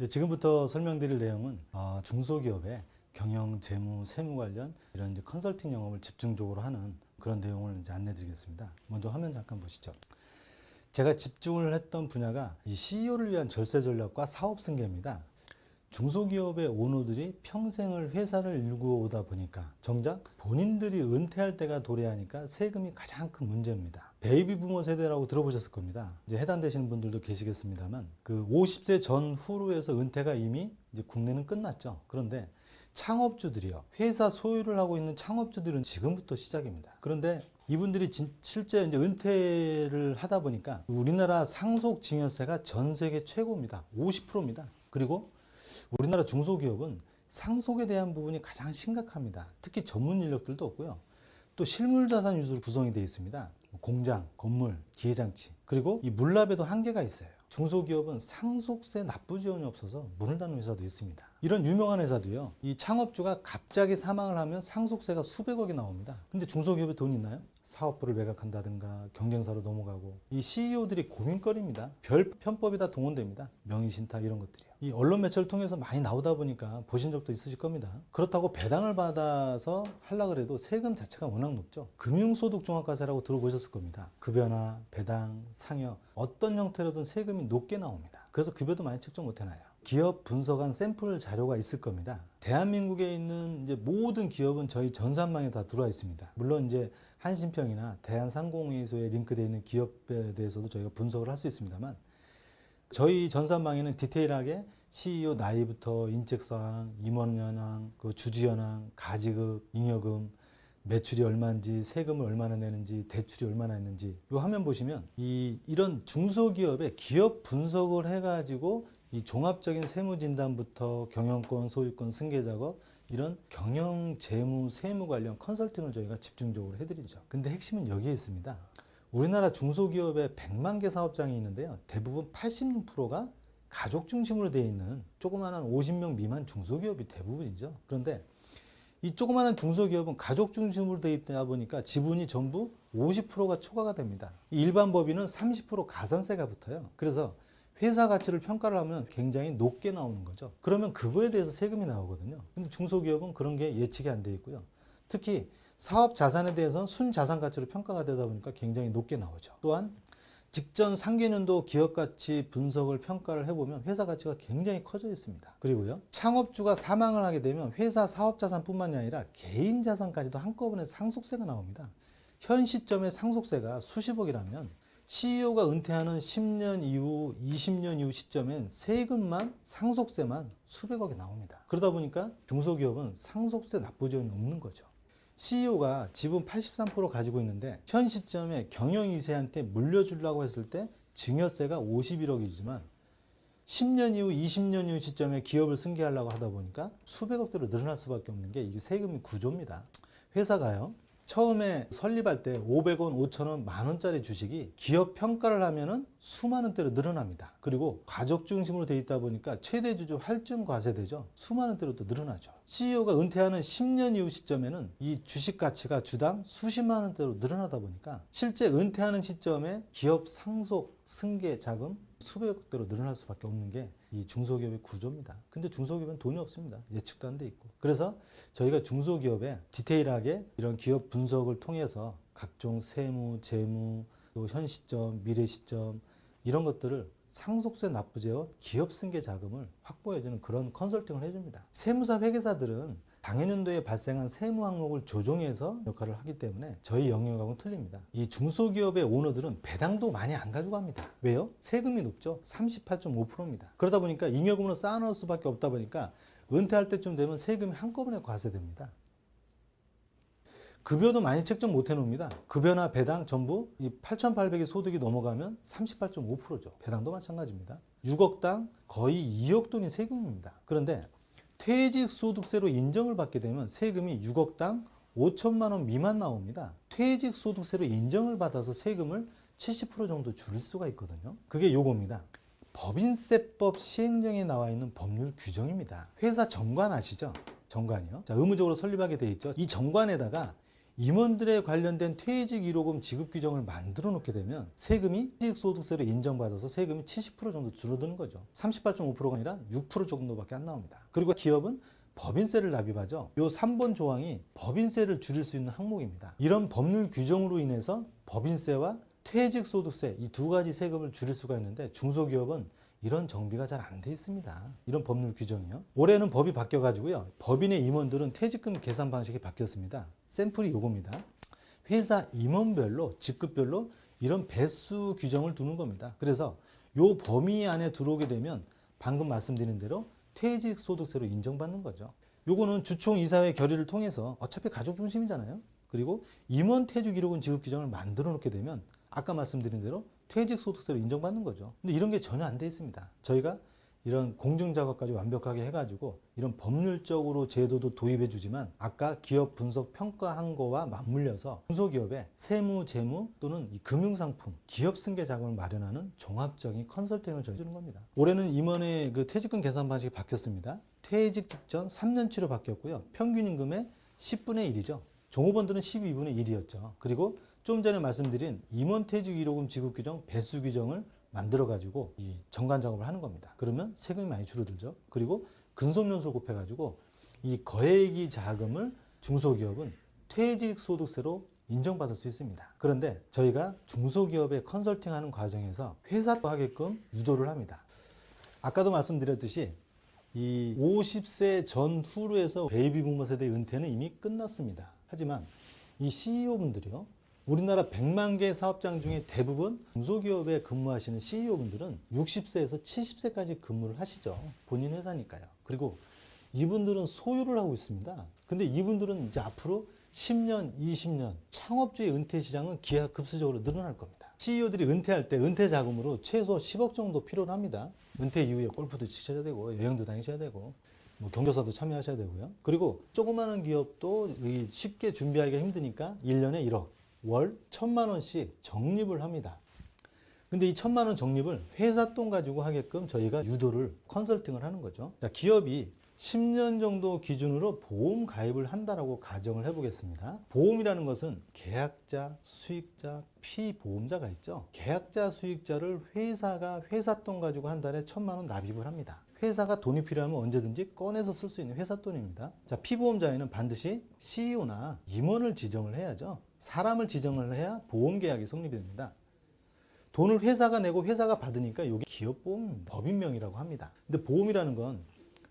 이제 지금부터 설명드릴 내용은 중소기업의 경영, 재무, 세무 관련 이런 이제 컨설팅 영업을 집중적으로 하는 그런 내용을 이제 안내드리겠습니다. 먼저 화면 잠깐 보시죠. 제가 집중을 했던 분야가 이 CEO를 위한 절세 전략과 사업 승계입니다. 중소기업의 오너들이 평생을 회사를 일구어 오다 보니까 정작 본인들이 은퇴할 때가 도래하니까 세금이 가장 큰 문제입니다. 베이비 부머 세대라고 들어보셨을 겁니다. 이제 해당되시는 분들도 계시겠습니다만 그 50세 전후로 해서 은퇴가 이미 이제 국내는 끝났죠. 그런데 창업주들이요. 회사 소유를 하고 있는 창업주들은 지금부터 시작입니다. 그런데 이분들이 실제 이제 은퇴를 하다 보니까 우리나라 상속증여세가 전 세계 최고입니다. 50%입니다. 그리고 우리나라 중소기업은 상속에 대한 부분이 가장 심각합니다. 특히 전문 인력들도 없고요. 또 실물자산 위주로 구성이 되어 있습니다. 공장, 건물, 기계장치, 그리고 이 물납에도 한계가 있어요. 중소기업은 상속세 납부 지원이 없어서 문을 닫는 회사도 있습니다. 이런 유명한 회사도요. 이 창업주가 갑자기 사망을 하면 상속세가 수백억이 나옵니다. 근데 중소기업에 돈 있나요? 사업부를 매각한다든가 경쟁사로 넘어가고 이 CEO들이 고민거리입니다. 별 편법이 다 동원됩니다. 명의신탁 이런 것들이요. 이 언론 매체를 통해서 많이 나오다 보니까 보신 적도 있으실 겁니다. 그렇다고 배당을 받아서 하려고 해도 세금 자체가 워낙 높죠. 금융소득종합과세라고 들어보셨을 겁니다. 급여나 배당, 상여 어떤 형태로든 세금이 높게 나옵니다. 그래서 급여도 많이 책정 못 해놔요. 기업 분석한 샘플 자료가 있을 겁니다. 대한민국에 있는 이제 모든 기업은 저희 전산망에 다 들어와 있습니다. 물론 이제 한신평이나 대한상공회의소에 링크되어 있는 기업에 대해서도 저희가 분석을 할 수 있습니다만 저희 전산망에는 디테일하게 CEO 나이부터 인적사항, 임원연항, 그 주주연항, 가지급, 잉여금, 매출이 얼마인지, 세금을 얼마나 내는지, 대출이 얼마나 있는지 이 화면 보시면 이런 중소기업의 기업 분석을 해가지고 이 종합적인 세무진단부터 경영권, 소유권, 승계작업 이런 경영, 재무, 세무 관련 컨설팅을 저희가 집중적으로 해드리죠. 근데 핵심은 여기에 있습니다. 우리나라 중소기업에 100만 개 사업장이 있는데요. 대부분 86%가 가족 중심으로 되어 있는 조그마한 50명 미만 중소기업이 대부분이죠. 그런데 이 조그마한 중소기업은 가족 중심으로 되어 있다 보니까 지분이 전부 50%가 초과가 됩니다. 일반 법인은 30% 가산세가 붙어요. 그래서 회사 가치를 평가를 하면 굉장히 높게 나오는 거죠. 그러면 그거에 대해서 세금이 나오거든요. 근데 중소기업은 그런 게 예측이 안 돼 있고요. 특히 사업 자산에 대해서는 순자산 가치로 평가가 되다 보니까 굉장히 높게 나오죠. 또한 직전 상계년도 기업 가치 분석을 평가를 해보면 회사 가치가 굉장히 커져 있습니다. 그리고요, 창업주가 사망을 하게 되면 회사 사업 자산뿐만이 아니라 개인 자산까지도 한꺼번에 상속세가 나옵니다. 현 시점의 상속세가 수십억이라면 CEO가 은퇴하는 10년 이후, 20년 이후 시점엔 세금만, 상속세만 수백억이 나옵니다. 그러다 보니까 중소기업은 상속세 납부 지원이 없는 거죠. CEO가 지분 83% 가지고 있는데 현 시점에 경영 2세한테 물려주려고 했을 때 증여세가 51억이지만 10년 이후, 20년 이후 시점에 기업을 승계하려고 하다 보니까 수백억대로 늘어날 수밖에 없는 게 이게 세금의 구조입니다. 회사가요, 처음에 설립할 때 500원, 5,000원, 만원짜리 주식이 기업 평가를 하면은 수만 원대로 늘어납니다. 그리고 가족 중심으로 되어 있다 보니까 최대 주주 할증 과세되죠. 수만 원대로 또 늘어나죠. CEO가 은퇴하는 10년 이후 시점에는 이 주식 가치가 주당 수십만 원대로 늘어나다 보니까 실제 은퇴하는 시점에 기업 상속, 승계 자금 수백억대로 늘어날 수밖에 없는 게 이 중소기업의 구조입니다. 근데 중소기업은 돈이 없습니다. 예측도 안 돼 있고. 그래서 저희가 중소기업에 디테일하게 이런 기업 분석을 통해서 각종 세무, 재무, 또 현 시점, 미래 시점 이런 것들을 상속세 납부제와 기업 승계 자금을 확보해주는 그런 컨설팅을 해줍니다. 세무사 회계사들은 당해년도에 발생한 세무 항목을 조정해서 역할을 하기 때문에 저희 영역하고는 틀립니다. 이 중소기업의 오너들은 배당도 많이 안 가져갑니다. 왜요? 세금이 높죠. 38.5%입니다. 그러다 보니까 잉여금으로 쌓아놓을 수밖에 없다 보니까 은퇴할 때쯤 되면 세금이 한꺼번에 과세됩니다. 급여도 많이 책정 못 해놓습니다. 급여나 배당 전부 이 8,800의 소득이 넘어가면 38.5%죠. 배당도 마찬가지입니다. 6억당 거의 2억 돈이 세금입니다. 그런데 퇴직소득세로 인정을 받게 되면 세금이 6억당 5천만 원 미만 나옵니다. 퇴직소득세로 인정을 받아서 세금을 70% 정도 줄일 수가 있거든요. 그게 요겁니다. 법인세법 시행령에 나와 있는 법률 규정입니다. 회사 정관 아시죠? 정관이요. 자, 의무적으로 설립하게 돼 있죠. 이 정관에다가 임원들에 관련된 퇴직 1호금 지급 규정을 만들어 놓게 되면 세금이 퇴직소득세로 인정받아서 세금이 70% 정도 줄어드는 거죠. 38.5%가 아니라 6% 정도밖에 안 나옵니다. 그리고 기업은 법인세를 납입하죠. 이 3번 조항이 법인세를 줄일 수 있는 항목입니다. 이런 법률 규정으로 인해서 법인세와 퇴직소득세 이 두 가지 세금을 줄일 수가 있는데 중소기업은 이런 정비가 잘 안 돼 있습니다. 이런 법률 규정이요. 올해는 법이 바뀌어가지고요. 법인의 임원들은 퇴직금 계산 방식이 바뀌었습니다. 샘플이 요겁니다. 회사 임원별로 직급별로 이런 배수 규정을 두는 겁니다. 그래서 요 범위 안에 들어오게 되면 방금 말씀드린 대로 퇴직소득세로 인정받는 거죠. 요거는 주총 이사회 결의를 통해서 어차피 가족 중심이잖아요. 그리고 임원 퇴직 1호금 지급 규정을 만들어 놓게 되면 아까 말씀드린 대로 퇴직소득세로 인정받는 거죠. 근데 이런 게 전혀 안 돼 있습니다. 저희가 이런 공증작업까지 완벽하게 해가지고 이런 법률적으로 제도도 도입해 주지만 아까 기업 분석 평가한 거와 맞물려서 중소기업의 세무, 재무 또는 이 금융상품, 기업 승계 자금을 마련하는 종합적인 컨설팅을 저해주는 겁니다. 올해는 임원의 그 퇴직금 계산 방식이 바뀌었습니다. 퇴직 직전 3년치로 바뀌었고요. 평균 임금의 10분의 1이죠. 종업원들은 12분의 1이었죠. 그리고 좀 전에 말씀드린 임원 퇴직 1호금 지급 규정 배수 규정을 만들어 가지고 이 정관 작업을 하는 겁니다. 그러면 세금이 많이 줄어들죠. 그리고 근속연수를 곱해 가지고 이 거액이 자금을 중소기업은 퇴직소득세로 인정받을 수 있습니다. 그런데 저희가 중소기업에 컨설팅하는 과정에서 회사도 하게끔 유도를 합니다. 아까도 말씀드렸듯이 이 50세 전후로 해서 베이비부머 세대 은퇴는 이미 끝났습니다. 하지만 이 CEO분들이요. 우리나라 100만 개 사업장 중에 대부분 중소기업에 근무하시는 CEO분들은 60세에서 70세까지 근무를 하시죠. 본인 회사니까요. 그리고 이분들은 소유를 하고 있습니다. 근데 이분들은 이제 앞으로 10년, 20년 창업주의 은퇴 시장은 기하급수적으로 늘어날 겁니다. CEO들이 은퇴할 때 은퇴 자금으로 최소 10억 정도 필요로 합니다. 은퇴 이후에 골프도 치셔야 되고 여행도 다니셔야 되고 뭐 경조사도 참여하셔야 되고요. 그리고 조그마한 기업도 쉽게 준비하기가 힘드니까 1년에 1억, 월 1,000만 원씩 적립을 합니다. 근데 이 1,000만 원 적립을 회사 돈 가지고 하게끔 저희가 유도를 컨설팅을 하는 거죠. 기업이 10년 정도 기준으로 보험 가입을 한다라고 가정을 해보겠습니다. 보험이라는 것은 계약자, 수익자, 피보험자가 있죠. 계약자, 수익자를 회사가 회사 돈 가지고 한 달에 1,000만 원 납입을 합니다. 회사가 돈이 필요하면 언제든지 꺼내서 쓸 수 있는 회사 돈입니다. 자, 피보험자에는 반드시 CEO나 임원을 지정을 해야죠. 사람을 지정을 해야 보험 계약이 성립이 됩니다. 돈을 회사가 내고 회사가 받으니까 이게 기업보험입니다. 법인명이라고 합니다. 근데 보험이라는 건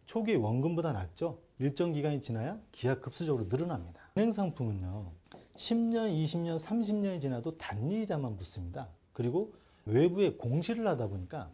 초기 원금보다 낮죠. 일정 기간이 지나야 기하급수적으로 늘어납니다. 은행상품은요. 10년, 20년, 30년이 지나도 단리이자만 붙습니다. 그리고 외부에 공시를 하다 보니까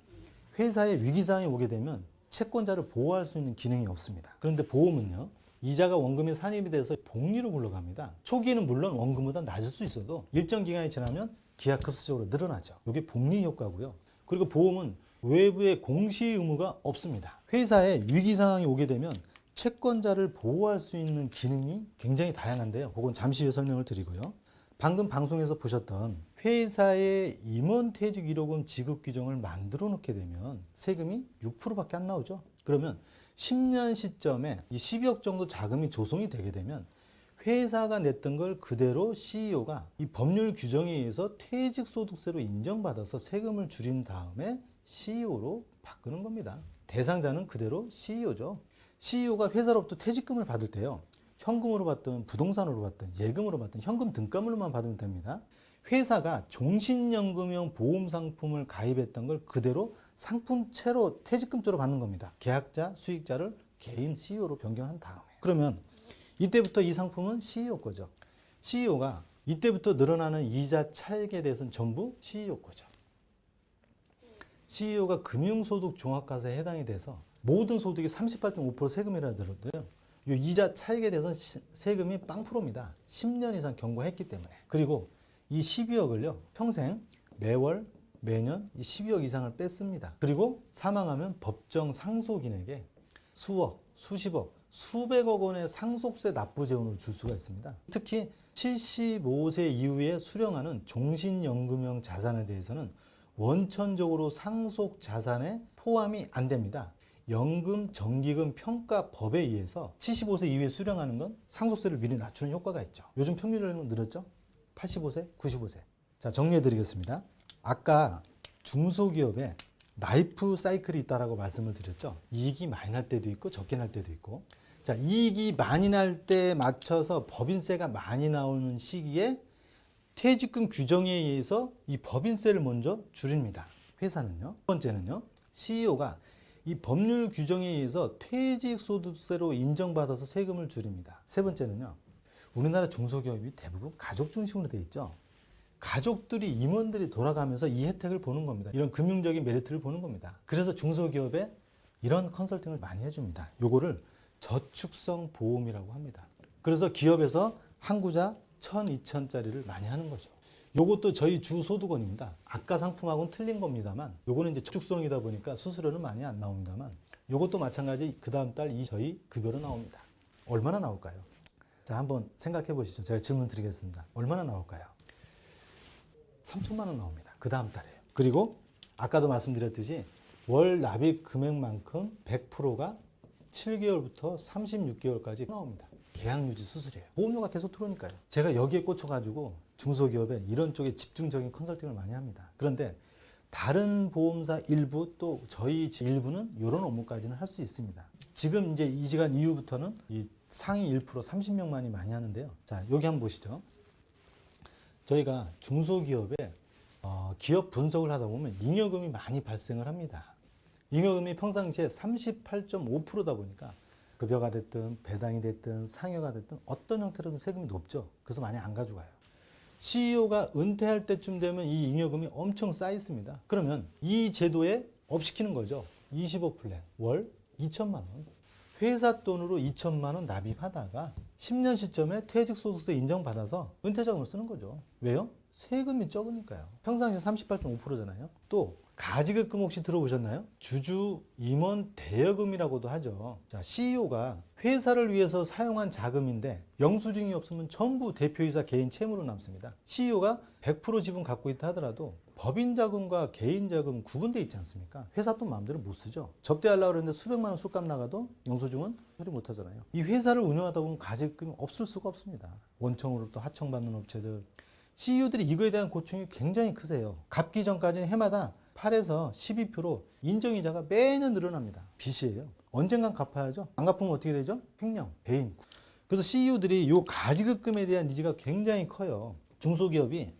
회사에 위기상황이 오게 되면 채권자를 보호할 수 있는 기능이 없습니다. 그런데 보험은요. 이자가 원금에 산입이 돼서 복리로 굴러갑니다. 초기에는 물론 원금보다 낮을 수 있어도 일정 기간이 지나면 기하급수적으로 늘어나죠. 이게 복리 효과고요. 그리고 보험은 외부의 공시 의무가 없습니다. 회사에 위기 상황이 오게 되면 채권자를 보호할 수 있는 기능이 굉장히 다양한데요. 그건 잠시 후에 설명을 드리고요. 방금 방송에서 보셨던 회사의 임원 퇴직 1호금 지급 규정을 만들어 놓게 되면 세금이 6%밖에 안 나오죠. 그러면 10년 시점에 이 12억 정도 자금이 조성이 되게 되면 회사가 냈던 걸 그대로 CEO가 이 법률 규정에 의해서 퇴직소득세로 인정받아서 세금을 줄인 다음에 CEO로 바꾸는 겁니다. 대상자는 그대로 CEO죠. CEO가 회사로부터 퇴직금을 받을 때요. 현금으로 받든 부동산으로 받든 예금으로 받든 현금 등가물로만 받으면 됩니다. 회사가 종신연금형 보험상품을 가입했던 걸 그대로 상품채로 퇴직금조로 받는 겁니다. 계약자, 수익자를 개인 CEO로 변경한 다음에. 그러면 이때부터 이 상품은 CEO 거죠. CEO가 이때부터 늘어나는 이자 차익에 대해서는 전부 CEO 거죠. CEO가 금융소득 종합과세에 해당이 돼서 모든 소득이 38.5% 세금이라 들었고요. 이 이자 차익에 대해서는 세금이 0%입니다. 10년 이상 경과했기 때문에. 그리고 이 12억을요. 평생 매월 매년 이 12억 이상을 뺐습니다. 그리고 사망하면 법정 상속인에게 수억, 수십억, 수백억 원의 상속세 납부 재원을 줄 수가 있습니다. 특히 75세 이후에 수령하는 종신연금형 자산에 대해서는 원천적으로 상속 자산에 포함이 안 됩니다. 연금 정기금 평가법에 의해서 75세 이후에 수령하는 건 상속세를 미리 낮추는 효과가 있죠. 요즘 평균연령 늘었죠? 85세, 95세. 자, 정리해 드리겠습니다. 아까 중소기업에 라이프 사이클이 있다라고 말씀을 드렸죠. 이익이 많이 날 때도 있고 적게 날 때도 있고. 자, 이익이 많이 날 때 맞춰서 법인세가 많이 나오는 시기에 퇴직금 규정에 의해서 이 법인세를 먼저 줄입니다. 회사는요. 두 번째는요. CEO가 이 법률 규정에 의해서 퇴직소득세로 인정받아서 세금을 줄입니다. 세 번째는요. 우리나라 중소기업이 대부분 가족 중심으로 되어 있죠. 가족들이 임원들이 돌아가면서 이 혜택을 보는 겁니다. 이런 금융적인 메리트를 보는 겁니다. 그래서 중소기업에 이런 컨설팅을 많이 해줍니다. 요거를 저축성 보험이라고 합니다. 그래서 기업에서 한 구자 1,000, 2,000짜리를 많이 하는 거죠. 요것도 저희 주소득원입니다. 아까 상품하고는 틀린 겁니다만 요거는 이제 저축성이다 보니까 수수료는 많이 안 나옵니다만 요것도 마찬가지 그 다음 달 저희 급여로 나옵니다. 얼마나 나올까요? 자, 한번 생각해 보시죠. 제가 질문 드리겠습니다. 얼마나 나올까요? 3천만 원 나옵니다. 그 다음 달에요. 그리고 아까도 말씀드렸듯이 월 납입 금액만큼 100%가 7개월부터 36개월까지 나옵니다. 계약 유지 수수료예요. 보험료가 계속 들어오니까요. 제가 여기에 꽂혀가지고 중소기업에 이런 쪽에 집중적인 컨설팅을 많이 합니다. 그런데 다른 보험사 일부 또 저희 일부는 이런 업무까지는 할 수 있습니다. 지금 이제 이 시간 이후부터는 이 상위 1% 30명만이 많이 하는데요. 자, 여기 한번 보시죠. 저희가 중소기업에 기업 분석을 하다 보면 잉여금이 많이 발생을 합니다. 잉여금이 평상시에 38.5%다 보니까 급여가 됐든 배당이 됐든 상여가 됐든 어떤 형태로든 세금이 높죠. 그래서 많이 안 가져가요. CEO가 은퇴할 때쯤 되면 이 잉여금이 엄청 쌓여 있습니다. 그러면 이 제도에 업시키는 거죠. 20억 플랜 월 2천만 원. 회사 돈으로 2천만 원 납입하다가 10년 시점에 퇴직소득세 인정받아서 은퇴자금을 쓰는 거죠. 왜요? 세금이 적으니까요. 평상시 38.5%잖아요. 또 가지급금 혹시 들어보셨나요? 주주 임원 대여금이라고도 하죠. 자, CEO가 회사를 위해서 사용한 자금인데 영수증이 없으면 전부 대표이사 개인 채무로 남습니다. CEO가 100% 지분 갖고 있다 하더라도 법인 자금과 개인 자금은 구분되어 있지 않습니까? 회사 돈 마음대로 못 쓰죠. 접대하려고 그러는데 수백만 원 술값 나가도 영수증은 처리 못 하잖아요. 이 회사를 운영하다 보면 가지급금이 없을 수가 없습니다. 원청으로 또 하청받는 업체들. CEO들이 이거에 대한 고충이 굉장히 크세요. 갚기 전까지는 해마다 8에서 12% 인정이자가 매년 늘어납니다. 빚이에요. 언젠간 갚아야죠. 안 갚으면 어떻게 되죠? 횡령, 배임. 그래서 CEO들이 이 가지급금에 대한 니즈가 굉장히 커요. 중소기업이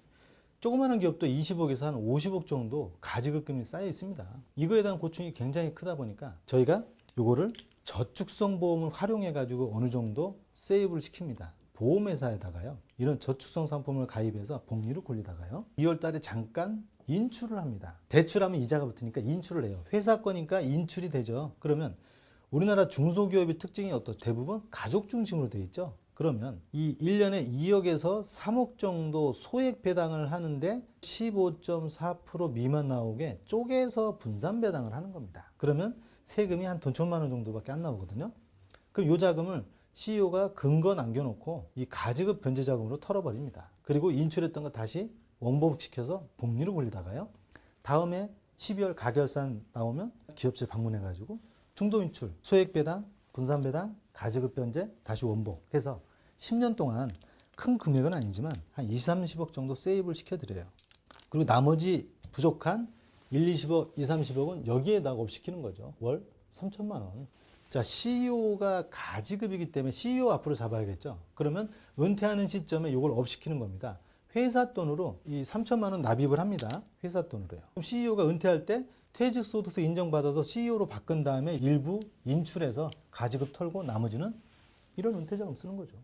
조그마한 기업도 20억에서 한 50억 정도 가지급금이 쌓여 있습니다. 이거에 대한 고충이 굉장히 크다 보니까 저희가 이거를 저축성 보험을 활용해 가지고 어느 정도 세이브를 시킵니다. 보험회사에다가요. 이런 저축성 상품을 가입해서 복리를 굴리다가요. 2월 달에 잠깐 인출을 합니다. 대출하면 이자가 붙으니까 인출을 해요. 회사 거니까 인출이 되죠. 그러면 우리나라 중소기업의 특징이 어떻죠? 대부분 가족 중심으로 돼 있죠. 그러면 이 1년에 2억에서 3억 정도 소액 배당을 하는데 15.4% 미만 나오게 쪼개서 분산 배당을 하는 겁니다. 그러면 세금이 한 돈 천만 원 정도밖에 안 나오거든요. 그럼 이 자금을 CEO가 근거 남겨놓고 이 가지급 변제 자금으로 털어버립니다. 그리고 인출했던 거 다시 원복시켜서 복리를 굴리다가요. 다음에 12월 가결산 나오면 기업체 방문해가지고 중도인출, 소액배당, 분산배당, 가지급 변제, 다시 원복해서 10년 동안 큰 금액은 아니지만 한 20, 30억 정도 세이브를 시켜드려요. 그리고 나머지 부족한 1, 20억, 2, 30억은 여기에다가 업시키는 거죠. 월 3천만 원. 자, CEO가 가지급이기 때문에 CEO 앞으로 잡아야겠죠. 그러면 은퇴하는 시점에 이걸 업시키는 겁니다. 회사 돈으로 이 3천만 원 납입을 합니다. 회사 돈으로요. 그럼 CEO가 은퇴할 때 퇴직소득세 인정받아서 CEO로 바꾼 다음에 일부 인출해서 가지급 털고 나머지는 이런 은퇴자금 쓰는 거죠.